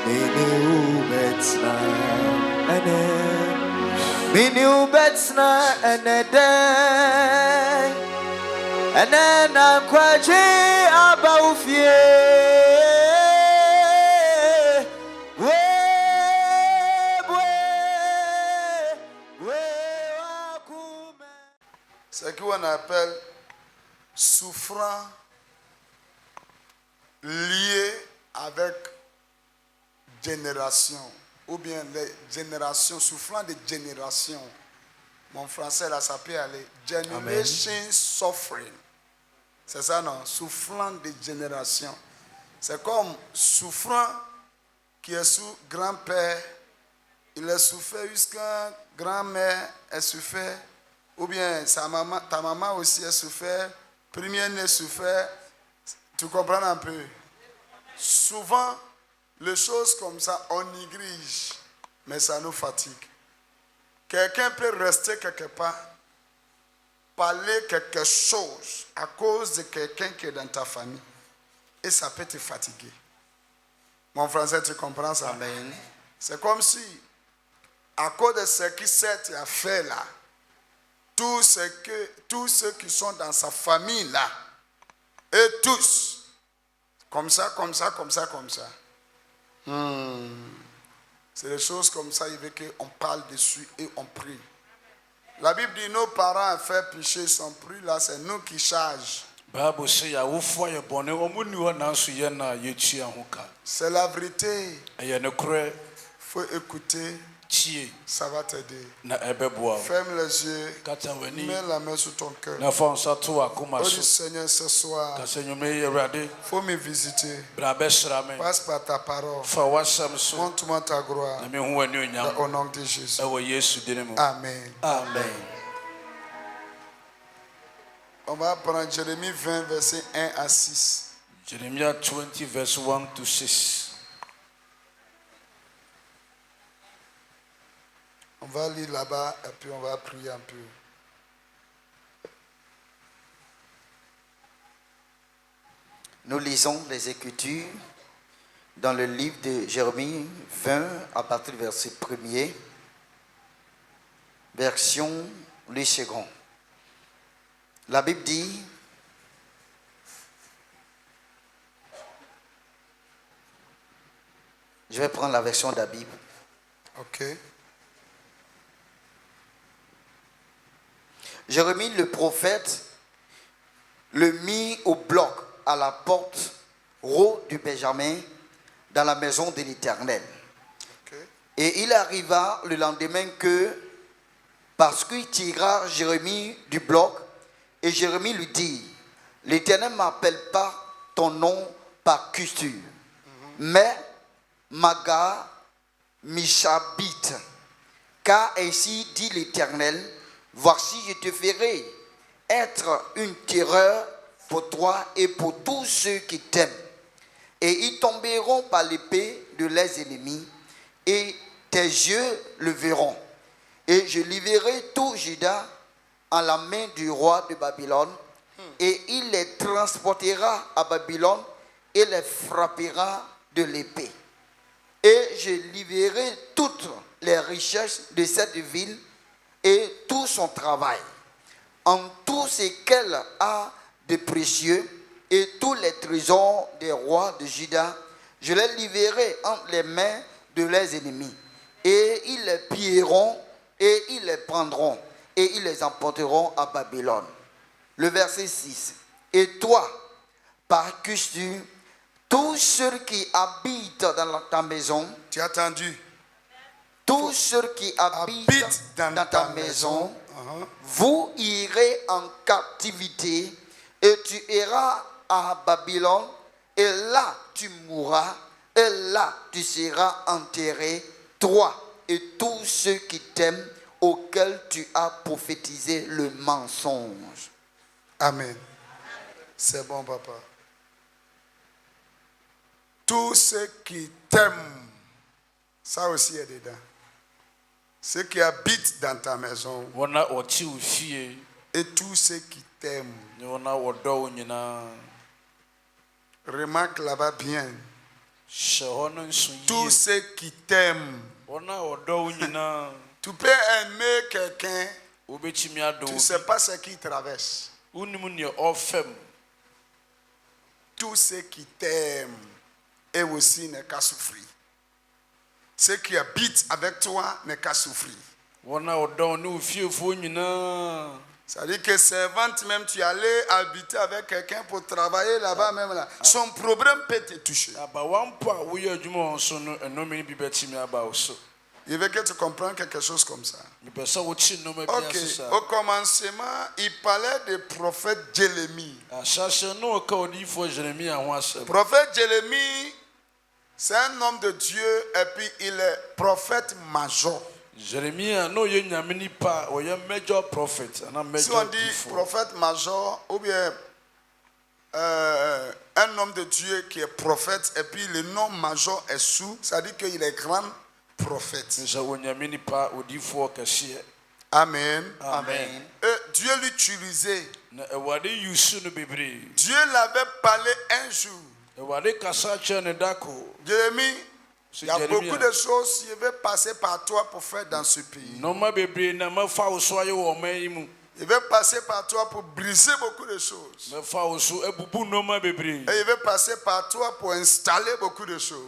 Minu betsna ene. Minu betsna ene day. Ene na kwaje abaufie. Ce qu'on appelle souffrant lié avec génération, ou bien les générations, souffrant de génération. Mon français là, ça peut aller. Generation suffering. C'est ça, non? Souffrant de génération. C'est comme souffrant qui est sous grand-père. Il a souffert jusqu'à grand-mère, elle souffert. Ou bien ta maman aussi a souffert. Premier-né souffert. Tu comprends un peu? Souvent, les choses comme ça, on néglige, mais ça nous fatigue. Quelqu'un peut rester quelque part, parler quelque chose à cause de quelqu'un qui est dans ta famille, et ça peut te fatiguer. Mon français, tu comprends ça? Amen. C'est comme si, à cause de ce qui s'est fait là, tous ceux qui sont dans sa famille là, et tous, comme ça. C'est des choses comme ça, il veut qu'on parle dessus et on prie. La Bible dit nos parents ont fait péché, ils sont pris là, c'est nous qui chargeons. C'est la vérité. Il faut écouter. Ça va t'aider. Ferme les yeux. Mets la main sur ton cœur. Oh Seigneur, ce soir, il faut me visiter. Passe par ta parole. Montre-moi ta gloire. Au nom de Jésus. Amen. Amen. On va prendre Jérémie 20, verset 1 à 6. Jeremiah 20, verse 1 to 6. On va lire là-bas et puis on va prier un peu. Nous lisons les Écritures dans le livre de Jérémie 20 à partir du verset 1er, version Louis II. La Bible dit: je vais prendre la version de la Bible. Ok. Jérémie le prophète le mit au bloc à la porte haut du Benjamin dans la maison de l'Éternel. Okay. Et il arriva le lendemain que, parce qu'il tira Jérémie du bloc, et Jérémie lui dit: l'Éternel ne m'appelle pas ton nom par culture, mais Maga Mishabit, car ainsi dit l'Éternel: voici, je te ferai être une terreur pour toi et pour tous ceux qui t'aiment. Et ils tomberont par l'épée de leurs ennemis, et tes yeux le verront. Et je livrerai tout Juda en la main du roi de Babylone, et il les transportera à Babylone et les frappera de l'épée. Et je livrerai toutes les richesses de cette ville et tout son travail, en tout ce qu'elle a de précieux, et tous les trésors des rois de Juda, je les livrerai entre les mains de leurs ennemis, et ils les pilleront, et ils les prendront, et ils les emporteront à Babylone. Le verset 6. Et toi, par culture, tous ceux qui habitent dans ta maison, Tu as entendu? tous ceux qui habitent dans ta maison, vous irez en captivité, et tu iras à Babylone, et là tu mourras, et là tu seras enterré, toi et tous ceux qui t'aiment, auxquels tu as prophétisé le mensonge. Amen. C'est bon, papa. Tous ceux qui t'aiment, ça aussi est dedans. Ceux qui habitent dans ta maison et tous ceux qui t'aiment. Remarque là-bas bien. Tous ceux qui t'aiment. Tu peux aimer quelqu'un, tu ne sais pas ce qu'il traverse. Tous ceux qui t'aiment, eux aussi n'est qu'à souffrir. Ceux qui habitent avec toi n'est qu'à souffrir. C'est-à-dire que servante, même tu allais habiter avec quelqu'un pour travailler là-bas, même là, son problème peut te toucher. Il veut que tu comprennes quelque chose comme ça. Ok, au commencement, il parlait du prophète Jérémie. Prophète Jérémie, c'est un homme de Dieu et puis il est prophète major. Jérémie, no ye nyamini pa, oye major prophet, si on dit prophète major ou bien un homme de Dieu qui est prophète et puis le nom major est sous, ça dit qu'il est grand prophète. Amen. Amen. Et Dieu l'utilisait. Dieu l'avait parlé un jour. Jérémie, il y a beaucoup de choses qui veulent passer par toi pour faire dans ce pays. Il veut passer par toi pour briser beaucoup de choses. Et il veut passer par toi pour installer beaucoup de choses.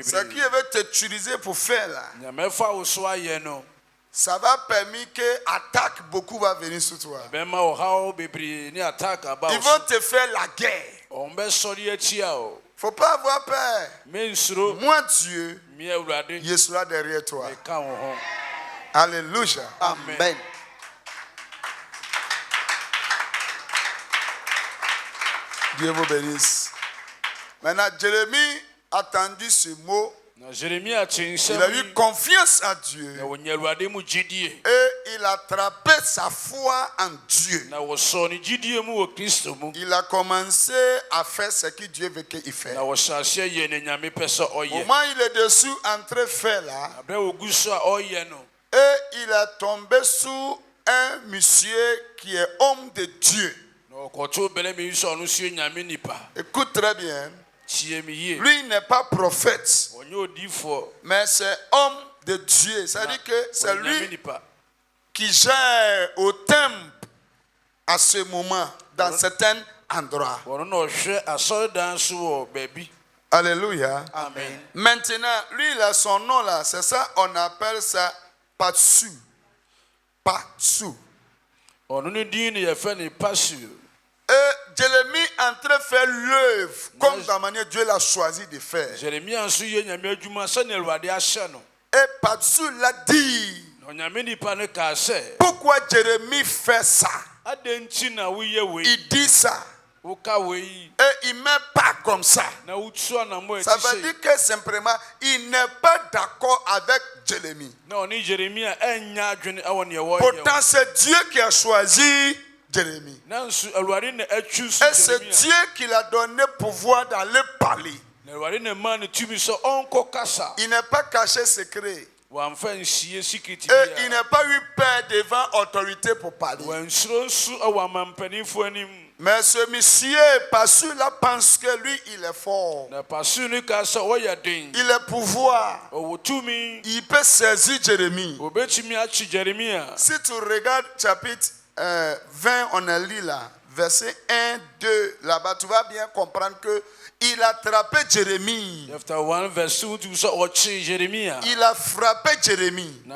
Ce qui veut t'utiliser pour faire là, ça va permettre que attaque beaucoup va venir sur toi. Ils vont te faire la guerre. Faut pas avoir peur. Moi Dieu, je serai derrière toi. Alléluia. Amen. Dieu vous bénisse. Maintenant, Jérémie a entendu ce mot. Il a eu confiance en Dieu. Et il a attrapé sa foi en Dieu. Il a commencé à faire ce que Dieu veut qu'il fasse. Au moment il est dessus en train de faire là. Et il a tombé sous un monsieur qui est homme de Dieu. Écoute très bien. Lui n'est pas prophète, mais c'est homme de Dieu. C'est-à-dire que c'est lui qui gère au temple à ce moment, dans certains endroits. Alléluia. Amen. Maintenant, lui, il a son nom là. C'est ça, on appelle ça Patsu. Patsu. Et Jérémie est en train de faire l'œuvre comme la manière Dieu l'a choisi de faire. Et Patsu l'a dit. Pourquoi Jérémie fait ça? Il dit ça. Et il ne met pas comme ça. Ça veut dire que simplement, il n'est pas d'accord avec Jérémie. Pourtant, c'est Dieu qui a choisi Jérémie. Et c'est Dieu qui l'a donné pouvoir d'aller parler. Il n'est pas caché secret. Et il n'a pas eu peur devant l'autorité pour parler. Mais ce monsieur, Patsu, là, pense que lui, il est fort. Il est pouvoir. Il peut saisir Jérémie. Si tu regardes chapitre 20, on a lu là, verset 1, 2, là-bas, tu vas bien comprendre que il a attrapé Jérémie. Il a frappé Jérémie. Et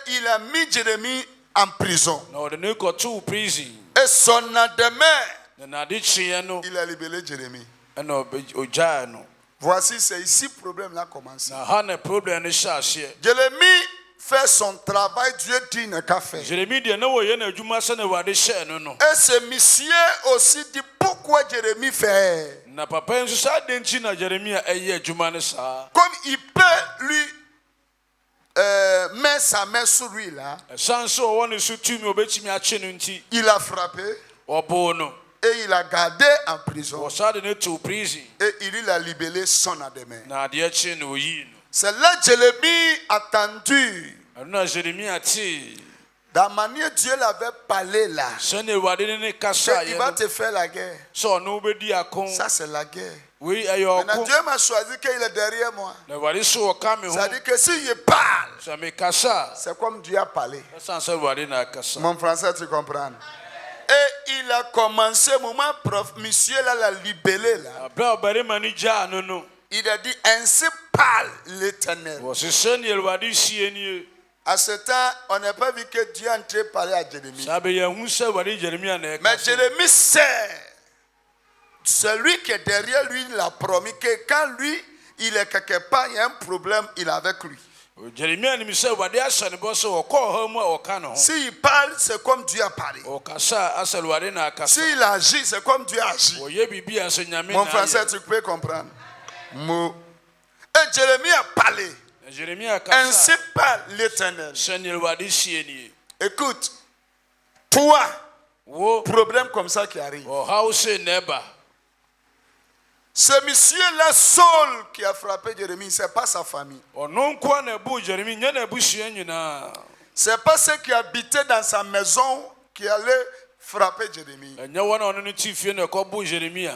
il a mis Jérémie en prison. Et son lendemain, il a libéré Jérémie. Voici, c'est ici le problème là commence. Jérémie fait son travail, Dieu dit ne qu'à faire. Et ce monsieur aussi dit pourquoi Jérémie fait. Comme il peut lui mettre sa main sur lui là, il a frappé et il a gardé en prison et il a libéré son lendemain. C'est là que Jérémie a attendu. La manière Dieu l'avait parlé là, sɛnea awurade ne ne kasa il va yɛ te faire la guerre. sɛ ɔno wobɛdi ako Ça, c'est la guerre. wei ɛyɛ Maintenant, ɔko Dieu m'a choisi qu'il est derrière moi. na awurade so wɔka me ho Ça dit que si je parle, sɛ mekasa c'est comme Dieu a parlé. a ɛsiane sɛ awurade na akasa Mon français, tu comprends? Et il a commencé, moment prof, monsieur là, l'a libellé là. aberɛ a ɔbarima no gyaa no no Il a dit, ainsi parle l'Éternel. wɔse sɛnea awurade sie nie À ce temps, on n'a pas vu que Dieu est entré parler à Jérémie. saa bɛ yɛhu sɛ awurade Jeremia na Mais ɛka Jérémie sait, celui qui est derrière lui l'a promis que quand lui, il est quelque part, il y a un problème, il est avec lui. Jeremia nim sɛ awurade ahyɛ ne bɔ sɛ wɔkɔ ɔha mu a ɔka ne ho S'il parle, c'est comme Dieu a parlé. ɔkasa a asɛ awurade na akasa S'il agit, c'est comme Dieu agit. ɔyɛ biribi a sɛ nyame Mon na français, ayɛ tu peux comprendre. Mot. Et Jérémie a parlé. na Jeremia Ainsi kasa parle l'Éternel. sɛnea awurade sie nie Écoute, toi, wo problème comme ça qui arrive. ɔhaw sɛ na ɛba Ce monsieur-là, Saul, qui a frappé Jérémie, ce n'est pas sa famille. ɔno nkoa na ɛbu Jeremia nyɛ na abusua nyinaa Ce n'est pas ceux qui habitaient dans sa maison qui allaient frapper Jérémie. ɛnyɛ wɔn a ɔno no ti fie na ɛkɔbu Jeremia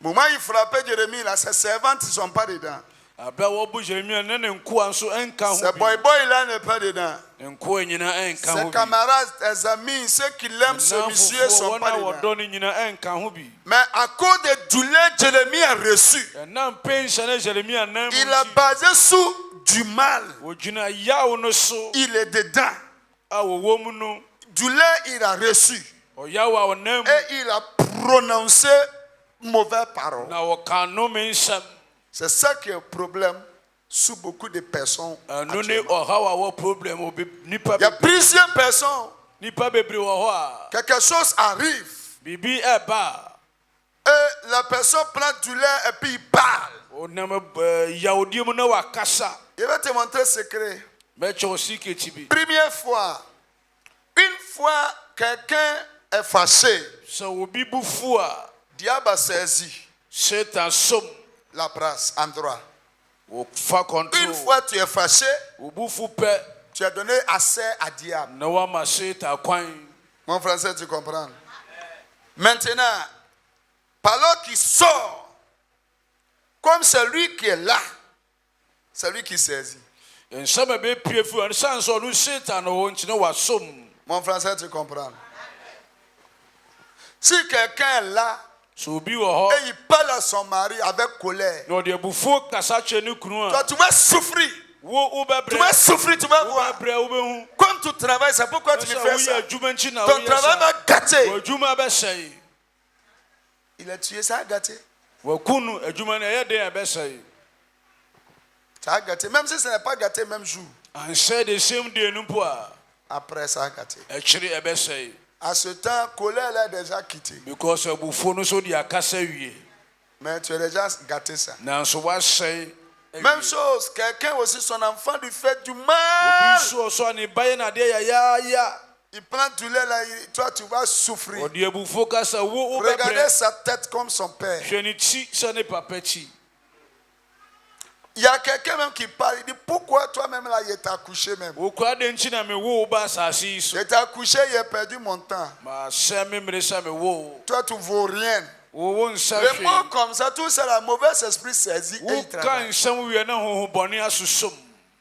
Au moment où il frappait Jérémie, là, ses servantes ne sont pas dedans. aberɛ a wɔbu Jeremia ne ne nkoa nso ɛnka Ses ho bi boy-boy-là n'est pas dedans. ne nkoa nyinaa ɛnka Ses ho bi camarades, ses amis, ceux qui l'aiment, ce monsieur ne Nnamfofoɔ, sont wɔn pas a dedans. wɔdɔ no nyinaa ɛnka ho bi Mais à cause des douleurs que Jérémie a reçues, ɛnam penhyɛ ne Jeremia nan mu il a nti basé sur du mal. wɔgyina yaw no so Il est dedans. a wɔwɔ mu no Douleur, il a reçu. ɔyaw a ɔnam mu Et il a prononcé mauvaise parole. na wɔka nnome nsɛm C'est ça qui est le problème sous beaucoup de personnes. ɛno ne actuellement. ɔhaw a wɔ problem obi nipa Il y a plusieurs personnes, nipa bebree wɔ hɔ a quelque chose arrive. biribi ɛba a Et la personne prend douleur et puis il parle. ɔnam yawdeɛ mu na wakasa Je vais te montrer le secret. mɛkyɛ wo siketi bi Première fois, une fois quelqu'un est fâché, sɛ obi bu fu a diable a saisi satan som la place, endroit. wɔfa Une control fois tu es fâché, obu fu pɛ tu as donné accès à diable. na wama satan kwan Mon français, tu comprends? Maintenant, alors qu'il sort, comme celui qui est là, celui qui saisit. nsɛm a bɛpie fu ɛno sane sɛ ɔno satan wɔ nti na wasom Mon français, tu comprends? Si quelqu'un est là sɛ obi wɔ hɔ et il parle à son mari avec colère, na ɔde abufuo kasa kyerɛ ne kunu toi, a tu vas souffrir. wo Tu vas souffrir, tu vas voir. wobɛbrɛ wobɛhu Comme tu travailles, c'est pourquoi tu sɛ fais ça. woyɛ adwuma nkyi na Ton woyɛ travail va sa gâter. w'adwuma bɛsɛe Il a tué, ça a gâté. waku no adwuma no ɛyɛ den a ɛbɛsɛe Ça a gâté. Même si ce n'est pas gâté, même jour. ansɛ de same day no mpo a Après, ça a gâté. ɛkyere ɛbɛsɛe À ce temps, colère l'a déjà quitté. because abufuo no so de akasa wie Mais tu as déjà gâté ça. nanso woasɛe Même chose, quelqu'un aussi, son enfant lui fait du obi mal. nso ɔso a ne ba yɛ nadeɛ yayaaya Il prend douleur là, toi tu vas souffrir. ɔde abufuo kasa wo Regardez wobɛbrɛ sa tête comme son père. hwɛ ne ti sɛ ne papa ti Il y a quelqu'un même qui parle, il dit pourquoi toi-même là, il t'a couché même. wokura de nkyi na mewo wo ba asase yi so Il t'a couché, il a perdu mon temps. maasɛ memere sɛ mewo wo Toi tu vaux rien. wo nsa Les mots hwee comme ça, tout ça, la mauvaise esprit saisit et il woka travaille. nsɛm wie na honhobɔne asosom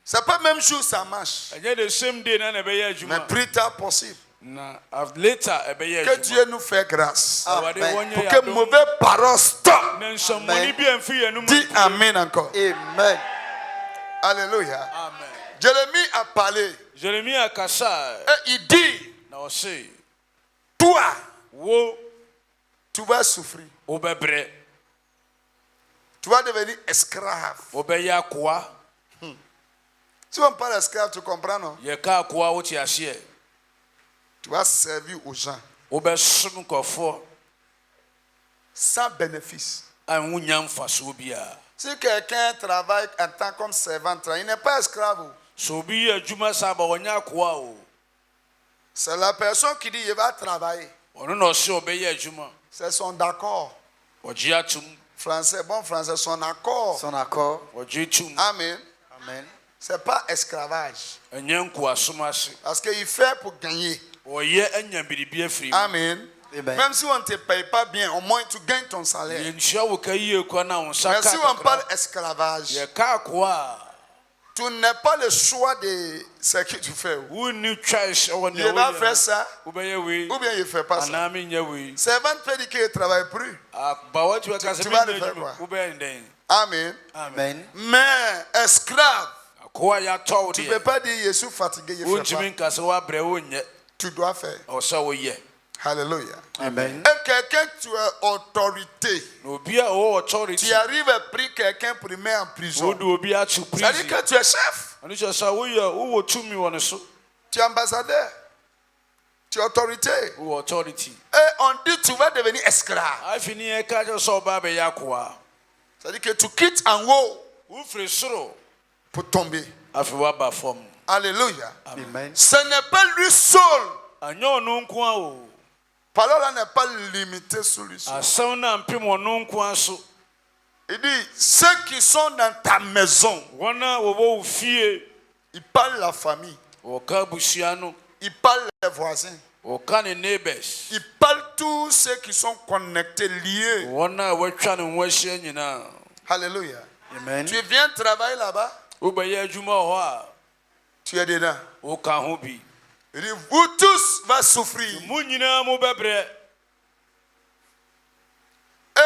C'est pas même jour ça marche. ɛnyɛ the same day na ɛbɛyɛ Mais adwuma plus tard possible. na later ɛbɛyɛ Que adwuma Dieu nous fait grâce. awurade Amen. wɔnyɛ Pour yɛ que adom mauvais paroles stoppent. na nsɛmmɔne Amen. bi amfi yɛn no mu Dis Amen encore. Amen. Alléluia. amen Jérémie a parlé. Jeremia kasa Et il dit, na ɔse toi, wo tu vas souffrir. wobɛbrɛ Tu vas devenir esclave. wobɛyɛ akoa Si on parle esclave, tu comprends, non? yɛka akoa wote aseɛ Tu vas servir aux gens wobɛsom nkurɔfoɔ sans bénéfice. a wonya mfasoɔ biara Si quelqu'un travaille en tant comme servant, il n'est pas esclave. sɛ obi yɛ adwuma saa ba wɔnyɛ akoa o C'est la personne qui dit il va travailler. ɔno na ɔse ɔbɛyɛ adwuma C'est son d'accord. ɔgye atom Français, bon français, son accord. Son accord. ɔgye tom Amen. Amen. C'est pas esclavage. ɛnyɛ nkoasom ase. Parce qu'il fait pour gagner. ɔyɛ anya biribi afiri mu. Amen. Amen. Même si on ne te paye pas bien, au moins tu gagnes ton salaire. yɛnhyia wo ka yie kɔ na wo nsa Mais ka si on kakra. parle esclavage, yɛka akoa a tu n'as pas le choix de ce que tu fais. wonni choice ɛwɔ Il nea va woyɛ faire no. ça, wobɛyɛ wei ou bien il ne fait pas ça. anaa menyɛ wei. Servant peut dire qu'il ne travaille plus. bawa tumi ka sɛ tu vas le menyɛ faire adwuma. quoi? wobɛyɛ ndɛn. Amen. Amen. Mais esclave, akoa yɛatɔ wo tu ne peux deɛ. pas dire je suis fatigué, je ne fais wontumi pas. nka sɛ woabrɛ wonyɛ. Tu dois faire. ɔwɔ sɛ woyɛ. Alléluia. Amen. Et quelqu'un, tu as autorité. na obi a ɔwɔ Tu authority. arrives à prendre quelqu'un pour le mettre en prison. wode obi ato Ça veut dire prison. que tu es chef. ɔno kyerɛ sɛ wowɔ tumi wɔ ne so. Tu es ambassadeur. Tu as autorité. wowɔ authority. Et on dit tu vas devenir esclave. afei ne yɛka kyerɛ sɛ ɔbaa bɛyɛ akoa. Ça veut dire que tu quittes en haut wofiri soro. pour tomber. afei woaba fam. Alléluia. Amen. Ce n'est pas lui seul. anyɛ ɔno nko a o. Parole là n'est pas limitée sur lui seul. asɛm no ampem ɔno nko a so. Il dit ceux qui sont dans ta maison, wɔn a wɔwɔ wo fie. il parle la famille, wɔka abusua no. il parle les voisins, wɔka ne neighbors. il parle tous ceux qui sont connectés, liés. wɔn a wɔatwa ne ho ahyia nyinaa. Alléluia. Amen. Tu viens travailler là-bas, wobɛyɛ adwuma wɔ hɔ a. tu es dedans. woka ho bi. Il dit vous tous va souffrir. mu nyinaa mobɛbrɛ. Et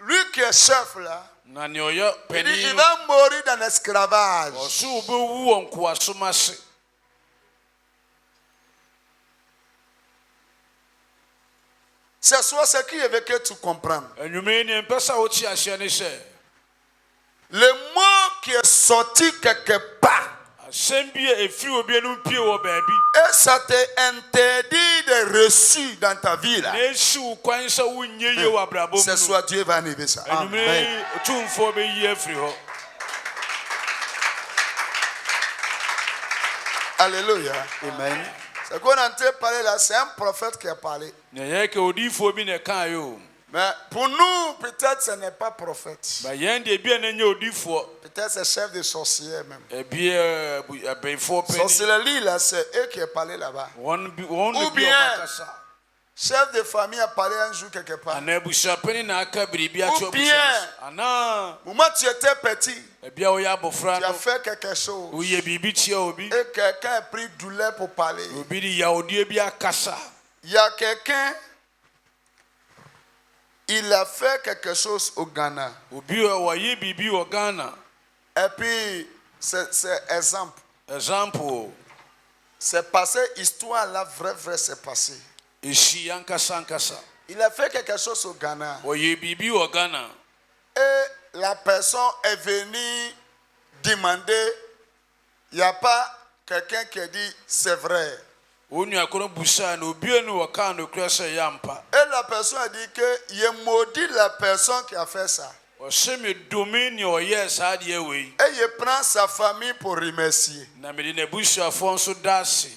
lui qui est chef là, na nea ɔyɛ il dit il panin no. va mourir dans l'esclavage. ɔso wobɛwu wɔ nkoasom ase. C'est soit ce qui veut que tu comprennes. anwummerɛ ni mpɛ sɛ wote aseɛ ne sɛ. Le mot qui est sorti quelque part, asɛm bi a ɛfiri obi anom pie wɔ baabi. et ça te interdit de reçu dans ta vie là. na ɛsi wo kwan sɛ wonyɛ yie wɔ abrabɔ mu C'est no. soit Dieu va enlever ça. anwummerɛ yi otumfoɔ bɛyi afiri hɔ. Alléluia. Amen. Ce qu'on est en train de parler là, c'est un prophète qui a parlé. na ɛyɛ ka odiyifoɔ bi na ɛkaa yɛ o. Mais pour nous, peut-être ce n'est pas prophète. ba yɛn deɛ bi a na nyɛ odiyifoɔ. Peut-être c'est chef de sorcier même. ebi abɛnfoɔ pani. Sorcellerie là, c'est eux qui ont parlé là-bas. wɔn Ou ne bi bien- ɔbakasa. Chef de famille a parlé un jour quelque part. anaa abusuapani na aka biribi Ou ato bien- abusua so. anaa Au moment où tu étais petit, ebi a woyɛ abɔfra tu as no. fait quelque chose. woyɛ biribi tia obi. Et quelqu'un a pris douleur pour parler. obi de yawodeɛ bi akasa. Il y a quelqu'un, il a fait quelque chose au Ghana. obi a wɔyɛ biribi wɔ Ghana. Et puis, c'est exemple. example. C'est passé, histoire là, vrai, c'est passé. esi ankasa. Il a fait quelque chose au Ghana. wɔyɛ biribi wɔ Ghana. Et la personne est venue demander, il n'y a pas quelqu'un qui a dit, c'est vrai. wɔn nua koro busa na obi enu wɔ kaa no kura sɛ yɛ ampa. Et la personne a dit que il maudit la personne qui a fait ça. ɔhyɛ me domi nea ɔyɛ saa adeɛ wei. Et il prend sa famille pour remercier. na mede n'abusuafoɔ nso da ase.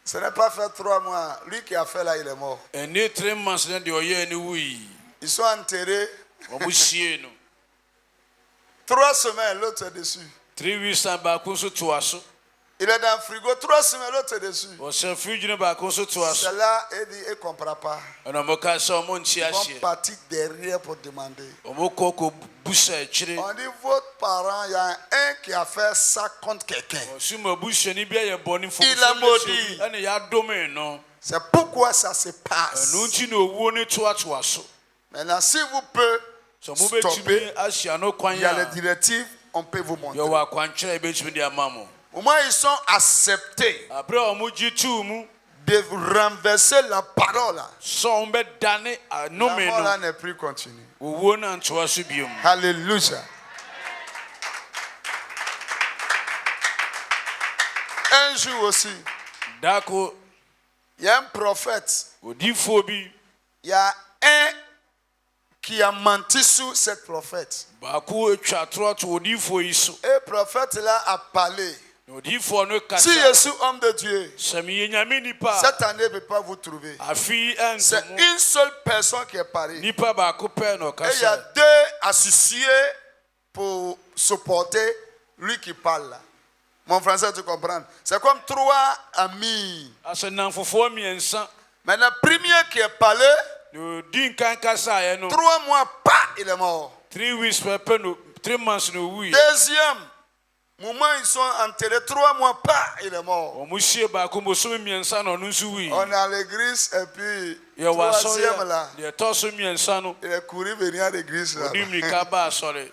Ce n'est pas fait 3 mois. Lui qui a fait là, il est mort. ɛne 3 months na deɛ ɔyɛ ne wui. Ils sont enterrés. wɔn sie no. 3 semaines, l'autre est dessus. 3 weeks na baako nso toa so. Il est dans le frigo. 3 semaines, l'autre est dessus. wɔhyɛ fridge no baako nso toa so. C'est là, il dit, il ne comprend pas. ɛna wɔn ka sɛ wɔn nti Ils vont aseɛ. partir derrière pour demander. wɔn kɔ kɔ busa akyire. On dit, votre parent, il y a un qui a fait ça contre quelqu'un. ɔsi mu abusuani bi ayɛ bɔnne fo. Il a maudit. ɛna yɛadome no. C'est pourquoi ça se passe. ɛno nti na owuo ne toatoa so. Maintenant, si vous pouvez sɛ mo bɛtumi stopper, ahyia no kwan il y a les a. directives, on peut vous montrer. yɛwɔ akwankyerɛ a yɛbɛtumi de ama mo. Au moins, ils sont acceptés aberɛ a wɔn gye tuu mu. de renverser la parole. sɛ wɔn bɛdane La anome mort là no. n'est plus continue. owuo no antoa so bio mu. Alléluia. Un jour aussi, daako il y a un prophète. odiyifoɔ bi. Il y a un qui a menti sur cette prophète. baako atwa atorɔ to odiyifoɔ yi so. Et le prophète là a parlé. na odiyifoɔ no Si je kasa. suis homme de Dieu, sɛ meyɛ nyame nipa a. cette année ne peut pas vous trouver. afi C'est ɛntomo. une seule personne qui est parée. nipa baako pɛ na Et il y a ɔkasa. 2 associés pour supporter lui qui parle là. Mon français, tu comprends? C'est comme 3 amis. Ase nanfofoɔ mmiɛnsa Mais le premier qui est parlé, na odi nkan kasaeɛ no 3 mois, pas, il est mort. 3 weeks pɛpɛ no 3 months na owuiɛ. Deuxième, moment ils sont enterrés, 3 mois, pas, il est mort. Ɔmo hyie baako bosome mmiɛnsa na ɔno nso wui. On est à l'église et puis, Yɛwɔ troisième asɔre là, a deɛ ɛtɔ so mmiɛnsa no il est couru venir à l'église là. ɔde mmirika ba asɔre.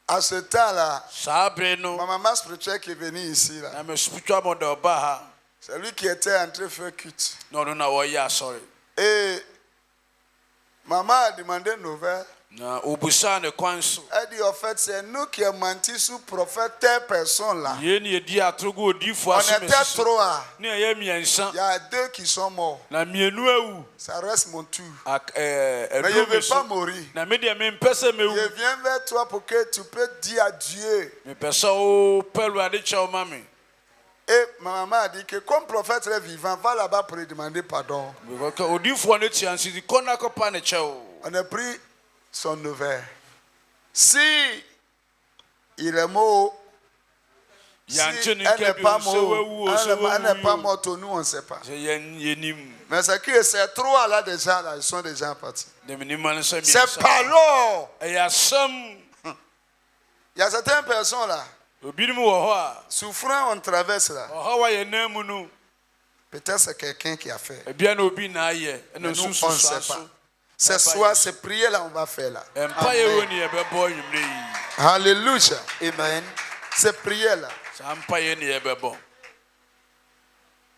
À ce temps-là, Saa bere no ma maman spirituelle qui est venue ici là, na me spiritual mother ɔbaa ha c'est lui qui était en train de faire culte. na ɔno na wɔyɛ asɔre. Et maman a demandé une nouvelle. Na obusaa ne kwan so. Elle dit, en fait, c'est nous qui avons menti sur prophète, telle personne là. Yei ne yɛdi atorogo odiifoɔ On asomasi était so. 3. Ne ɛyɛ mmiɛnsa Il y a 2 qui sont morts. na mmienu awu. Ça reste mon tour. Mais Mais je ne veux pas mourir. na me deɛ mempɛ sɛ mewu. Je viens vers toi pour que tu peux dire à Dieu. mepɛ sɛ wopɛ Awurade kyɛw ma me. Et ma maman a dit que comme prophète est vivant, va là-bas pour lui demander pardon. Odiifoɔ no tia nso di kɔ na kɔpa ne kyɛw. On a pris son nouvelle. Si il est mort, si elle n'est pas morte, elle n'est pas morte, nous on ne sait pas. Mais c'est que ces 3 là déjà, là, ils sont déjà partis. C'est pas long. Il y a certaines personnes là, souffrant, on traverse là. Peut-être c'est quelqu'un qui a fait. Mais nous, on ne sait pas. Ce soir, c'est prier là, on va faire là. Alléluia. Amen. C'est prier là.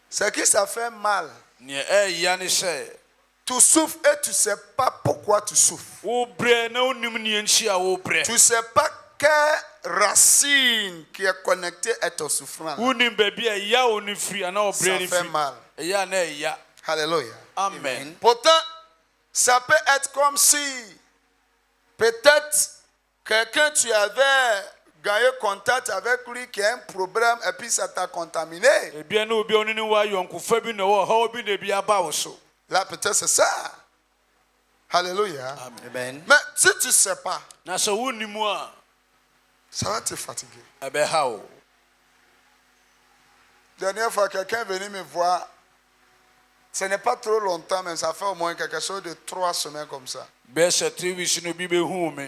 C'est que ça fait mal. Tu souffres et tu ne sais pas pourquoi tu souffres. Tu ne sais pas quelle racine qui est connectée à ton souffrance. Ça fait mal. Alléluia. Amen. Pourtant, ça peut être comme si peut-être quelqu'un tu avais gagné contact avec lui qui a un problème et puis ça t'a contaminé. Là peut-être c'est ça. Alléluia. Amen. Mais si tu ne sais pas, ça va te fatiguer. Dernière fois quelqu'un est venu me voir. Ce n'est pas trop longtemps, mais ça fait au moins quelque chose de 3 semaines comme ça.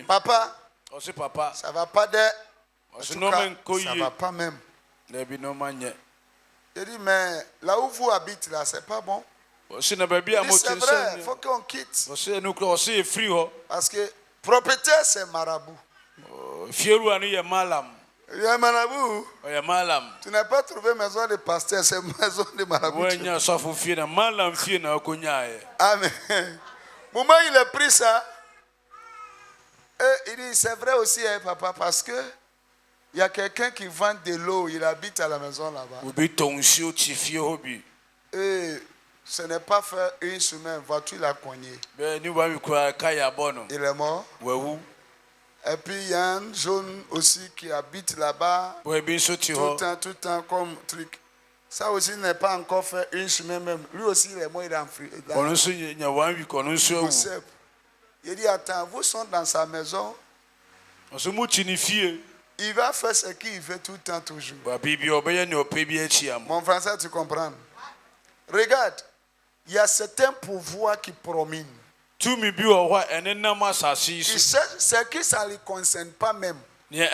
Papa, ça va pas de... En tout cas, ça va pas même. J'ai dit, mais là où vous habitez, là, c'est pas bon. C'est vrai, il faut qu'on quitte. Parce que propriétaire, c'est marabout. Il y a marabout. Tu n'as pas trouvé maison de pasteur, c'est maison de marabout. Amen. Moment il a pris ça, et il dit c'est vrai aussi, hein, papa, parce que il y a quelqu'un qui vend de l'eau, il habite à la maison là-bas. Et ce n'est pas fait une semaine, voiture l'a cogné. Il est mort. Et puis il y a un jeune aussi qui habite là-bas tout le temps comme truc. Ça aussi n'est pas encore fait une semaine même. Lui aussi il est mort, il est en fri. Il dit attends, vous sont dans sa maison. Il va faire ce qu'il fait tout le temps toujours. Mon français tu comprends? Regarde, il y a certains pouvoirs qui prominent. Ce qui ça ne le concerne pas même. Il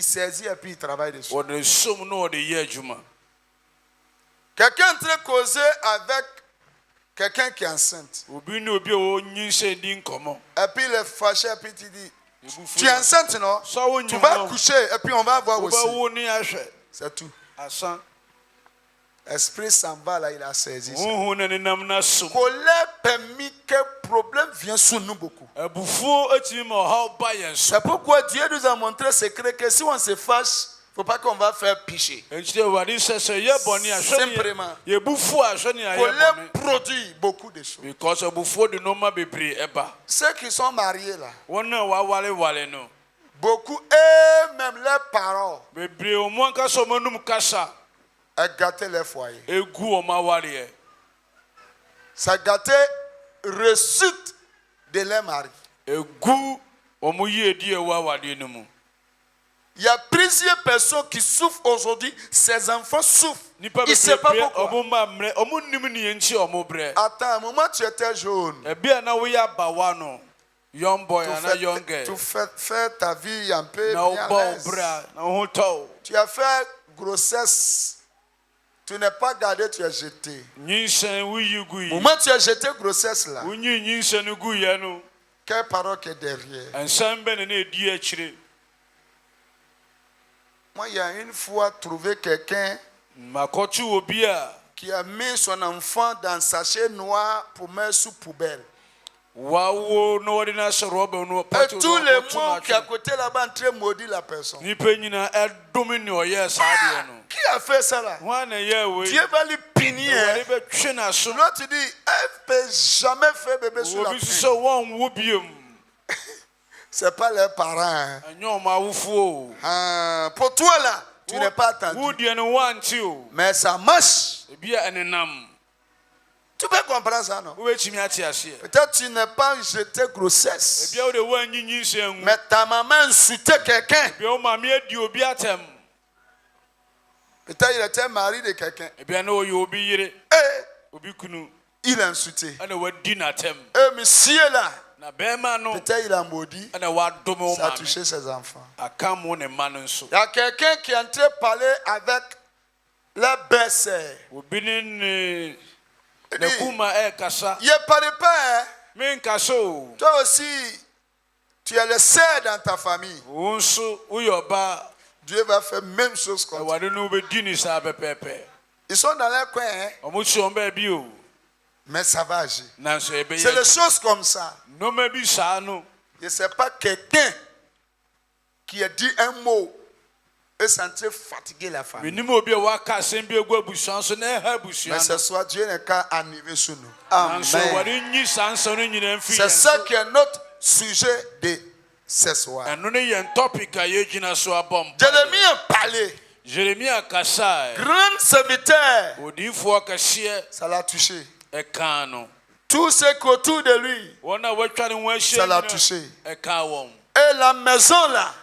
saisit et puis il travaille dessus. Quelqu'un est en train de causer avec quelqu'un qui est enceinte. Et puis il est fâché et puis il dit, tu es enceinte non? Tu vas coucher et puis on va voir aussi. C'est tout. Esprit s'en va là, il a saisi ça. Colère permet que problème vient sur nous beaucoup. C'est pourquoi Dieu nous a montré secret que si on se fâche, il ne faut pas qu'on va faire péché. Simplement. Colère produit beaucoup de choses. Ceux qui sont mariés là, beaucoup et même leurs parents a gâté les foyers. Ça a gâté réussite de leur mari. Il y a plusieurs personnes qui souffrent aujourd'hui. Ces enfants souffrent. Ils ne savent pas pourquoi. Attends, à un moment, tu étais jaune. Tu fais ta vie un peu bien à l'aise. Tu as fait grossesse. Tu n'es pas gardé, tu es jeté. Au moment où tu as jeté grossesse là, quelle parole qui est derrière? Moi, il y a une fois trouvé quelqu'un qui a mis son enfant dans un sachet noir pour mettre sous poubelle. Et tous les mots qui à côté là-bas en train de maudire la personne. Qui a fait ça là? Dieu va lui punir. L'autre dit, elle ne peut jamais faire bébé sous la pluie. Ce n'est pas les parents. Pour toi là, tu n'es pas attendu. Mais ça marche. Tu peux comprendre ça, non? Peut-être tu n'es pas jeté grossesse. Mais ta maman insultait quelqu'un. Peut-être il était mari de quelqu'un. Et il a insulté. Et monsieur là, peut-être il a maudit. Ça a touché ses enfants. Il y a quelqu'un qui est en train de parler avec la belle-sœur. Il ne parle pas. Toi aussi, tu es le seul dans ta famille. Dieu va faire la même chose comme toi. Ils sont dans leur coin. Mais ça va agir. C'est les choses comme ça. Je ne sais pas quelqu'un qui a dit un mot et c'est en train de fatiguer la famille. Mais ce soir, Dieu n'est qu'à arriver sur nous. Amen. C'est ça qui est notre sujet de ce soir. Jérémie a parlé. Grand serviteur. Ça l'a touché. Tout ce qui est autour de lui, ça l'a touché. Et la maison là,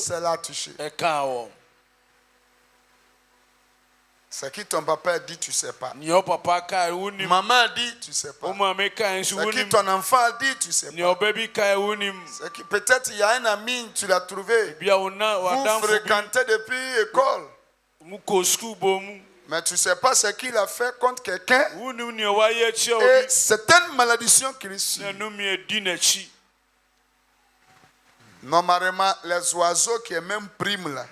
ça l'a touché. Ce qui ton papa dit, tu ne sais pas. Maman dit, tu ne sais pas. Ce qui ton enfant dit, tu ne sais pas. Peut-être il y a un ami, tu l'as trouvé. Vous fréquentez depuis l'école. Mais tu ne sais pas ce qu'il a fait contre quelqu'un. Et c'est une malédiction qui suit. Normalement, les oiseaux qui aiment même prime là,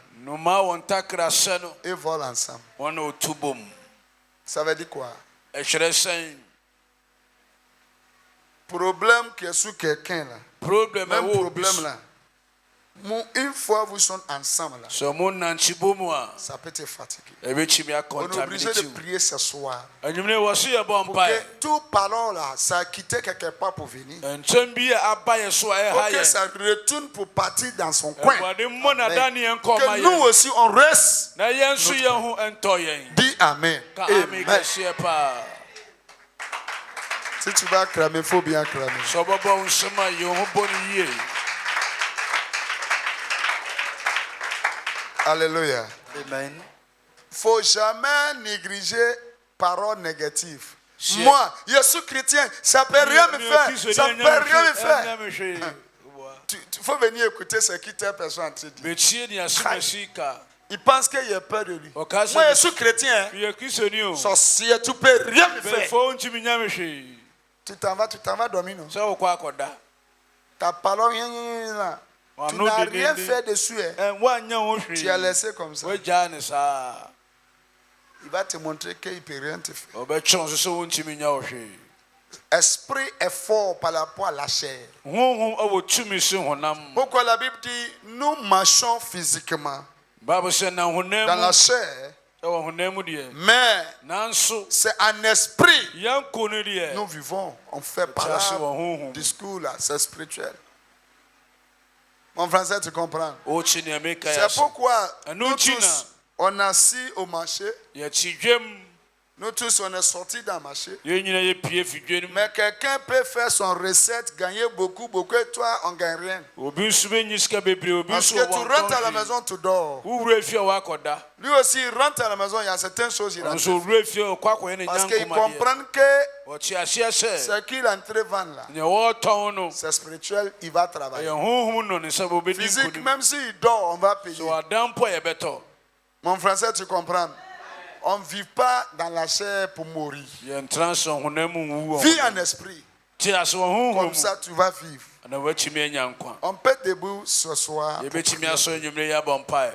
ils volent ensemble. Ça veut dire quoi? Problème qui est sur quelqu'un là. Même problème là. Une fois vous sont ensemble là, ça peut te fatiguer. On est obligé de prier ce soir pour que tout parole là, ça a quitté quelque part pour venir. Pour que ça retourne pour partir dans son coin. Que nous aussi on reste. Dis Amen. Amen. Si tu vas cramer, il faut bien cramer. Alléluia. Amen. Il ne faut jamais négliger paroles négatives. Moi, je suis chrétien, ça ne peut rien me faire. Ça ne peut rien me faire. Il faut venir écouter ce que telle personne a dit. Il pense qu'il a peur de lui. Moi, je suis chrétien. Sorcier, tu ne peux rien me faire. Tu t'en vas dormir, non? Ta parole, là. Tu n'as rien fait dessus. Tu as laissé comme ça. Il va te montrer qu'il ne peut rien te faire. Esprit est fort par rapport à la chair. Pourquoi la Bible dit nous marchons physiquement dans la chair, mais c'est un esprit. Nous vivons, on fait par là, discours là, c'est spirituel. Mon français, tu comprends? C'est pourquoi nous tous, on est assis au marché. Nous tous, on est sortis dans le marché. yɛn nyinaa yɛpie fidua no mu. Mais quelqu'un peut faire son recette, gagner beaucoup, et toi, on ne gagne rien. Obi nso bɛnyi sika bebree, obi Parce nso que wɔ tu wɔn rentres à la tɔn maison, tu dors. hwee. Wowura fie a wakɔda. Lui aussi, il rentre à la maison, il y a certaines choses qu'il a Nso owura fie a ɔkɔ akɔyɛ ne Parce qu'il nyankomadeɛ. comprend que Ɔte aseɛ sɛ ce qu'il est en train de vendre là, nea wɔretɔn no c'est spirituel, il va travailler. ɛyɛ honhom no ne nsa bɛbɛdi Physique, nkonim. même s'il dort, on va payer. So ada mpo a yɛbɛtɔ. Mon français, tu comprends? On ne vit pas dans la chair pour mourir. Yɛntena sɛ honam mu nwu wɔ Vis ho. en esprit. Te ase wɔ honhom Comme mu. ça, tu vas vivre. Na woatumi anya nkwa. On peut être debout ce soir. Yɛbɛtumi asɔ anwummere yi abɔ mpaeɛ.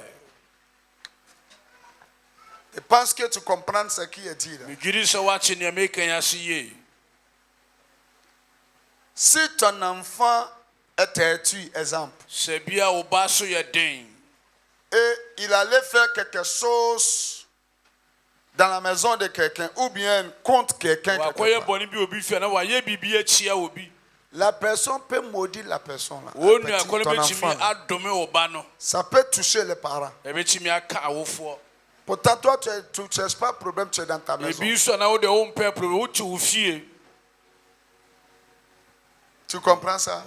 Je pense que tu comprends ce qui est dit là. Medwiri sɛ woakye nea meka yi ase yie. Si ton enfant est têtu, exemple, Sɛ bia wo ba so yɛ den, et il allait faire quelque chose dans la maison de quelqu'un ou bien contre quelqu'un, quelque wakɔyɛ part, bɔne bi obi fie na wayɛ biribi akyia obi. la personne peut maudire la personne là. Wo Petit, nua akɔle ton enfant, bɛtumi là. adome wo ba no. Ça peut toucher les parents. Ɛbɛtumi aka awofoɔ. Pourtant, toi, tu ne cherches pas de problème, tu es dans ta maison. Ebi nso a na wode wompɛ problem, wote wo fie. Tu comprends ça?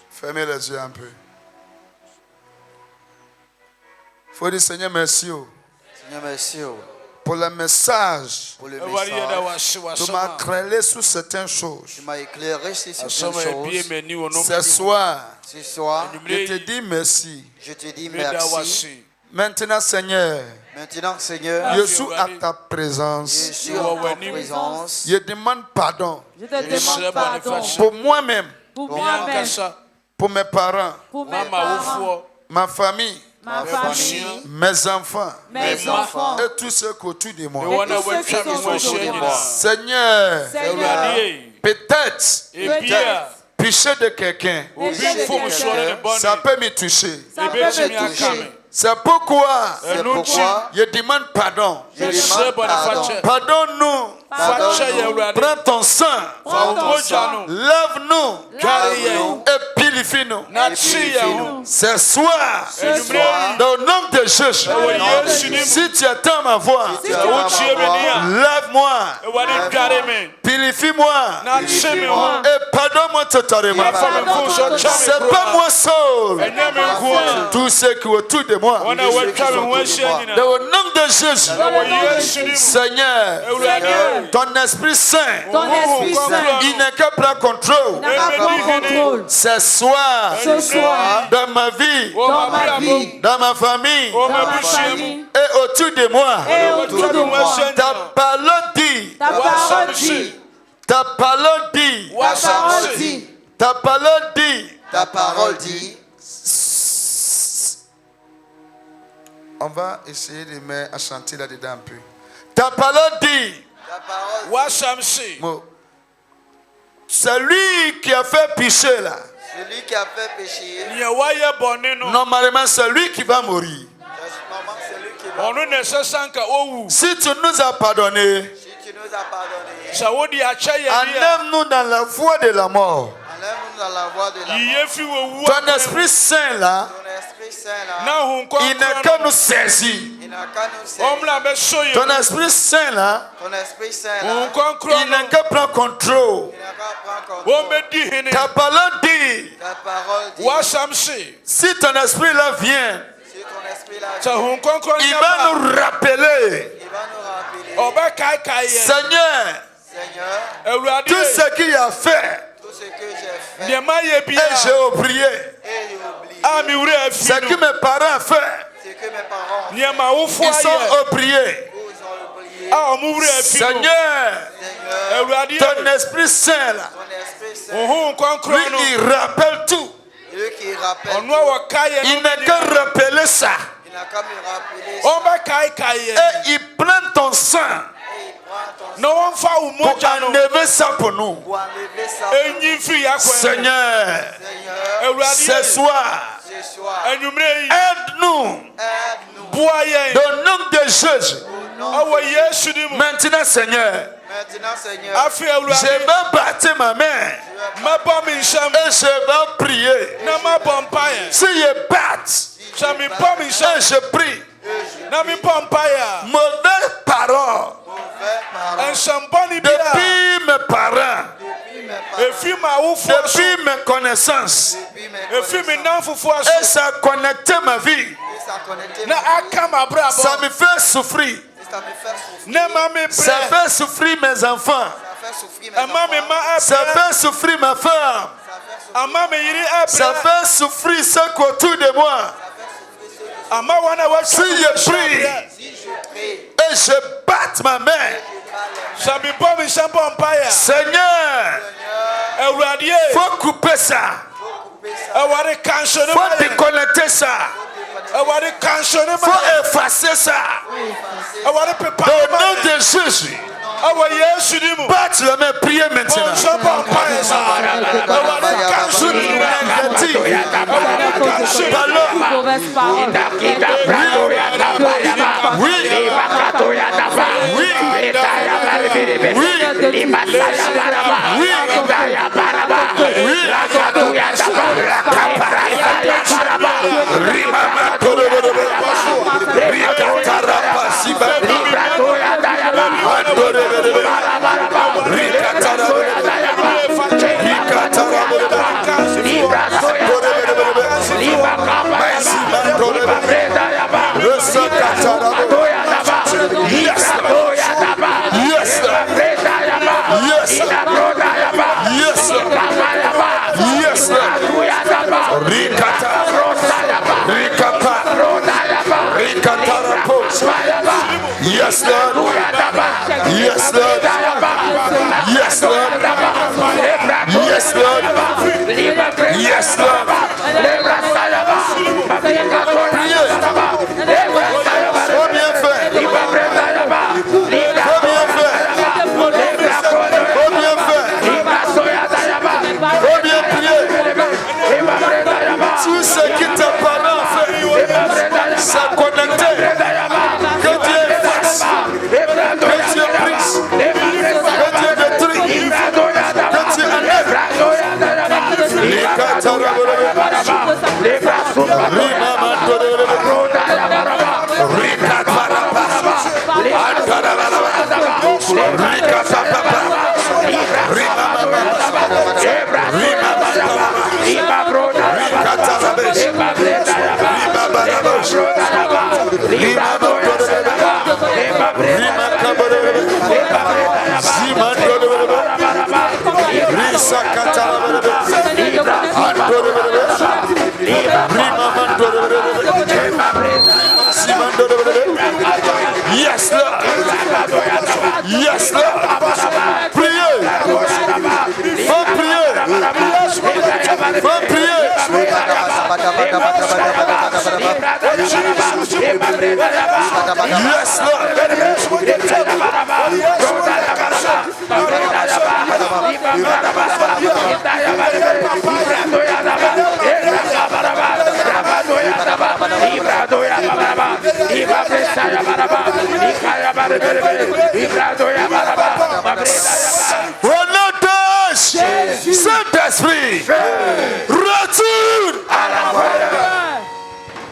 Fermez les yeux un peu. Il faut dire Seigneur, merci Seigneur, merci pour le message. pour le Awurade yɛda message. wo ase Tu m'as w'asɛm éclairé sur certaines choses. Tu m'as éclairé sur a certaines asɛm a ɛbie choses. m'ani wɔ no Ce soir, Ce soir, je anwummere te yi, dis merci. je te dis meda wo merci. ase. Maintenant, Seigneur, Maintenant, Seigneur, je suis à ta je présence. suis en ta présence. Je demande pardon Je te Mesrɛ demande pardon bɔnefakyɛ. pour moi-même, pour Me moi-même, ankasa, pour mes parents, pour mes mama parents, wofoɔ, ma famille, ma mes famille, famille, mes enfants mes enfants, et tous ceux qui sont autour de me moi. wɔn a tous ceux qui wɔatwa me sont ho autour de ahyia moi. nyinaa. Seigneur, Seigneur, Awurade, peut-être ebia péché de quelqu'un, obi Péché de mfom soɔ ne quelqu'un. ça bɔne, peut me toucher. ça peut ebɛtumi me aka toucher. me. C'est pourquoi C'est Ɛno nti, pourquoi je demande pardon. je mesrɛ demande pardon. bɔnefakyɛ. Pardonne-nous. Fakyɛ yɛ Awurade. Prends ton sang. Fa wo ton mogya sang. no, Lave-nous kare Lave-nous. yɛn, et purifie-nous. na kye yɛn ho. Ce soir, Ce Anwummere soir, yi, dans le nom de Jésus, ɛwɔ Yesu ne mu, si tu attends ma voix, Si tu sɛ as ma wotie me ni voix, a, lave-moi, Awurade dware me, purifie-moi na kye me ho. et pardonne-moi totalement. Na fa me mfom soɔ kyɛ me C'est koro pas a. moi seul, Ɛnyɛ me nko a. tous ceux qui sont autour de moi. Wɔn a wɔatwa me ho ahyia nyinaa. Dans le nom de Jésus, Ɛwɔ Yesu ne mu, Seigneur, Awurade, ton Esprit Saint, ton Esprit Saint il n'est qu'à prendre contrôle. n'a pas pris contrôle. Ce soir, Ce soir, dans ma vie, dans ma vie, dans ma famille wɔ dans ma m'abusua mu, famille et autour de moi, et wɔatwa autour de me ho moi, ahyia ta nyinaa. parole dit, ta parole dit, ta parole dit, ta parole Wɔasɛm dit, ta parole dit. ta parole dit. On va essayer de mettre à chanter là-dedans un peu. Ta parole dit, Ta parole dit. Wɔasɛm se, bon, celui qui a fait péché là, Celui qui a fait pécher, nea wayɛ bɔne no, normalement c'est lui qui va mourir. normalement c'est lui qui va. ɔno na ɛsɛ sɛ anka ɔwu. Si tu nous as pardonné, Si tu nous as pardonné, Sɛ wode akyɛ yɛn a, enlève-nous dans la voie de la mort. enlève-nous dans la voie de la yiyɛ fi wɔ wu Ton akwan mu. Esprit Saint là, Ton Esprit Saint là, Na Honhom il n'est Kronkron qu'à no, nous saisir. il n'a qu'à nous ɔmmra servir. bɛsɔ Ton yɛn mu. Esprit Saint là, Ton Esprit Saint là, Honhom Kronkron il no, n'est qu'à prendre contrôle. il n'a qu'à prendre wɔn contrôle. bɛdi hene. Ta parole dit, Ta parole dit. Wɔasɛm se, si ton esprit là vient, Si ton Esprit là, sɛ Honhom Kronkron il nyɛ va ba, nous rappeler, il va nous rappeler. ɔbɛkaekae yɛn. Seigneur, Seigneur, Awurade, tout ce qu'il a fait, tout ce que j'ai fait, nneɛma yɛ et biara j'ai oublié. et j'ai oublié. a me wura Ce afi que no, mes parents ont fait, Ce que mes parents, nneɛma awofoɔ ils sont ayɛ oubliés. ils ont oublié. a ɔmo wura afi no. Seigneur, Seigneur, Awurade, ton Esprit Saint là, ton Esprit Saint, Honhom lui, Kronkron no, il rappelle tout. lui qui rappelle, ɔno a wɔka yɛn Il no n'est qu'à nyinaa, rappeler ça. il n'a qu'à me rappeler ça. ɔbɛkaekae Et yɛn. il prend ton sang Et il prend ton Na wɔmfa wo pour mogya no enlever ça pour nous. pour enlever ça. ɛnyi mfiri yɛakwan mu. Seigneur, Seigneur, Awurade, ce soir, ce soir, anwummere yi, aide-nous aide-nous. boa yɛn. dans le nom de Jésus. Ɛwɔ Yesu ne mu. Maintenant, Seigneur, Maintenant, Seigneur, Afei je Awurade, vais battre ma main mɛbɔ me nsam et je vais prier. na mabɔ mpaeɛ. Si je batte Sɛ mebɔ me nsam et je prie, je na mi pompaya Mauvaises paroles depuis mes parents, efi ma wofo so depuis mes connaissances. efi mi nanfofo Et so ça a connecté ma vie. na aka ma brabo Ça me fait souffrir. na ma me Ça bre fait souffrir mes enfants. ama me ma Ça abra fait souffrir ma femme. ama me yiri Ça abra fait souffrir ceux qui autour de moi. ama wana wa Si je prie et je batte ma main, sabi bo mi se pompaya Seigneur, ewradie faut couper ça. eware kansone Faut déconnecter ça. eware kansone ma Faut effacer ça. eware pepa Au nom de Jésus, ewa Yesu di mu batte la main, priez maintenant. se pompaya sa eware kansone Oui. Mauvaise parole. Yes, Lord. Yes, Lord. Yes, Lord. Yes, Lord. Yes, Lord. Faut bien faire. Faut bien faire. Faut bien faire. Faut bien prier. Tout ce qui te paraît en fait, c'est connecté. Que Dieu fasse. Que Dieu brise. Que Dieu détruit. Que Dieu enlève. Yes, Lord. Yes, Lord. Priez. Faut prier. Faut prier. Yes, Lord. Au nom de Saint-Esprit, retourne